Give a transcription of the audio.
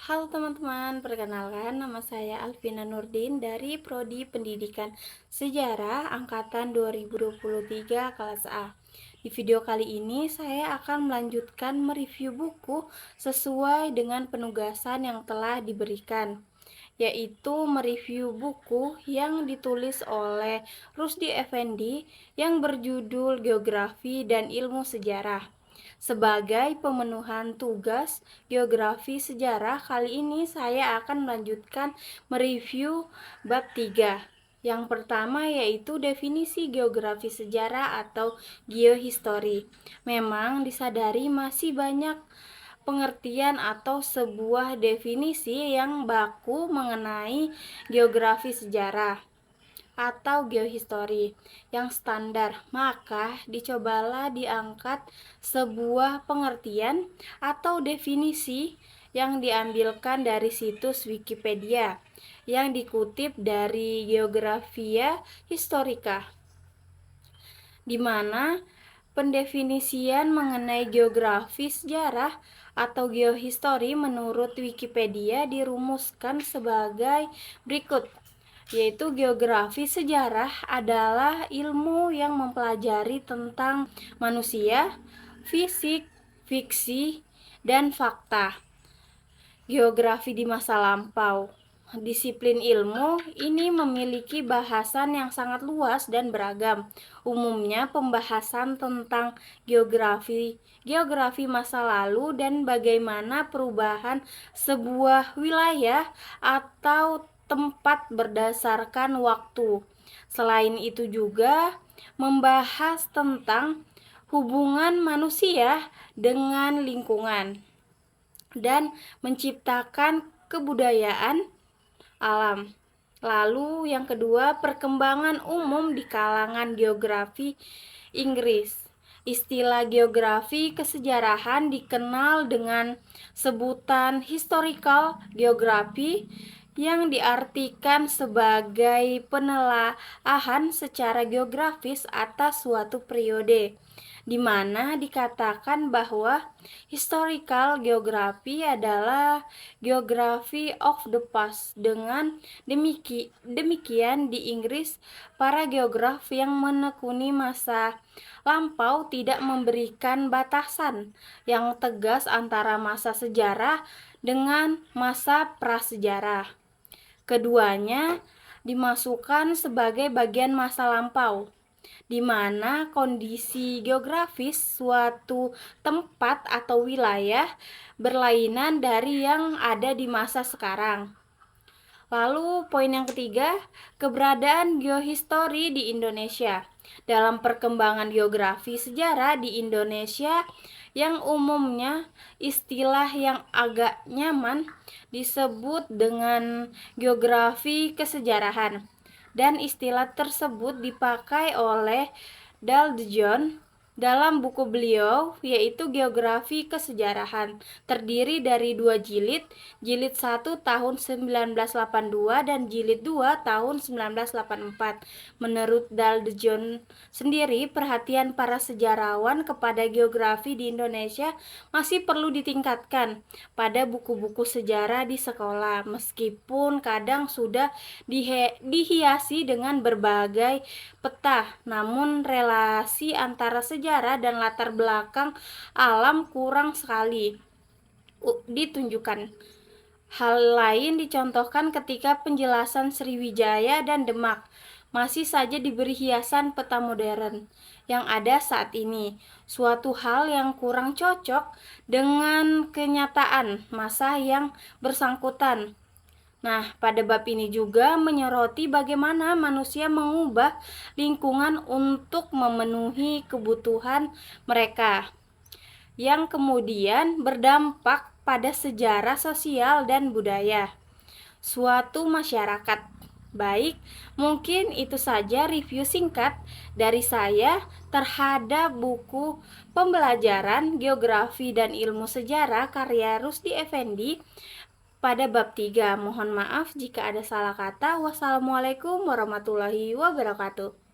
Halo teman-teman, perkenalkan nama saya Alvina Nurdin dari Prodi Pendidikan Sejarah Angkatan 2023 kelas A. Di video kali ini saya akan melanjutkan mereview buku sesuai dengan penugasan yang telah diberikan, yaitu mereview buku yang ditulis oleh Rusdi Effendi yang berjudul Geografi dan Ilmu Sejarah. Sebagai pemenuhan tugas geografi sejarah, kali ini saya akan melanjutkan mereview bab 3. Yang pertama yaitu definisi geografi sejarah atau geohistory. Memang disadari masih banyak pengertian atau sebuah definisi yang baku mengenai geografi sejarah atau geohistory yang standar, maka dicobalah diangkat sebuah pengertian atau definisi yang diambilkan dari situs Wikipedia yang dikutip dari Geographia Historica, di mana pendefinisian mengenai geografi sejarah atau geohistory menurut Wikipedia dirumuskan sebagai berikut, yaitu geografi sejarah adalah ilmu yang mempelajari tentang manusia, fisik, fiksi, dan fakta. Geografi di masa lampau. Disiplin ilmu ini memiliki bahasan yang sangat luas dan beragam. Umumnya pembahasan tentang geografi masa lalu dan bagaimana perubahan sebuah wilayah atau tempat berdasarkan waktu. Selain itu juga membahas tentang hubungan manusia dengan lingkungan dan menciptakan kebudayaan alam. Lalu yang kedua, perkembangan umum di kalangan geografi Inggris. Istilah geografi kesejarahan dikenal dengan sebutan historical geography yang diartikan sebagai penelaahan secara geografis atas suatu periode, di mana dikatakan bahwa historical geography adalah geography of the past. Dengan demikian di Inggris, para geograf yang menekuni masa lampau tidak memberikan batasan yang tegas antara masa sejarah dengan masa prasejarah. Keduanya dimasukkan sebagai bagian masa lampau, di mana kondisi geografis suatu tempat atau wilayah berlainan dari yang ada di masa sekarang. Lalu poin yang ketiga, keberadaan geohistory di Indonesia. Dalam perkembangan geografi sejarah di Indonesia yang umumnya istilah yang agak nyaman disebut dengan geografi kesejarahan, dan istilah tersebut dipakai oleh Dalton dalam buku beliau, yaitu Geografi Kesejarahan, terdiri dari 2 jilid, jilid 1 tahun 1982 dan jilid 2 tahun 1984. Menurut Dalton sendiri, perhatian para sejarawan kepada geografi di Indonesia masih perlu ditingkatkan pada buku-buku sejarah di sekolah, meskipun kadang sudah dihiasi dengan berbagai peta, namun relasi antara sejarah dan latar belakang alam kurang sekali ditunjukkan. Hal lain dicontohkan ketika penjelasan Sriwijaya dan Demak masih saja diberi hiasan peta modern yang ada saat ini, suatu hal yang kurang cocok dengan kenyataan masa yang bersangkutan. Nah, pada bab ini juga menyoroti bagaimana manusia mengubah lingkungan untuk memenuhi kebutuhan mereka, yang kemudian berdampak pada sejarah sosial dan budaya suatu masyarakat. Baik, mungkin itu saja review singkat dari saya terhadap buku pembelajaran geografi dan ilmu sejarah karya Rusdi Effendi pada bab 3. Mohon maaf jika ada salah kata. Wassalamualaikum warahmatullahi wabarakatuh.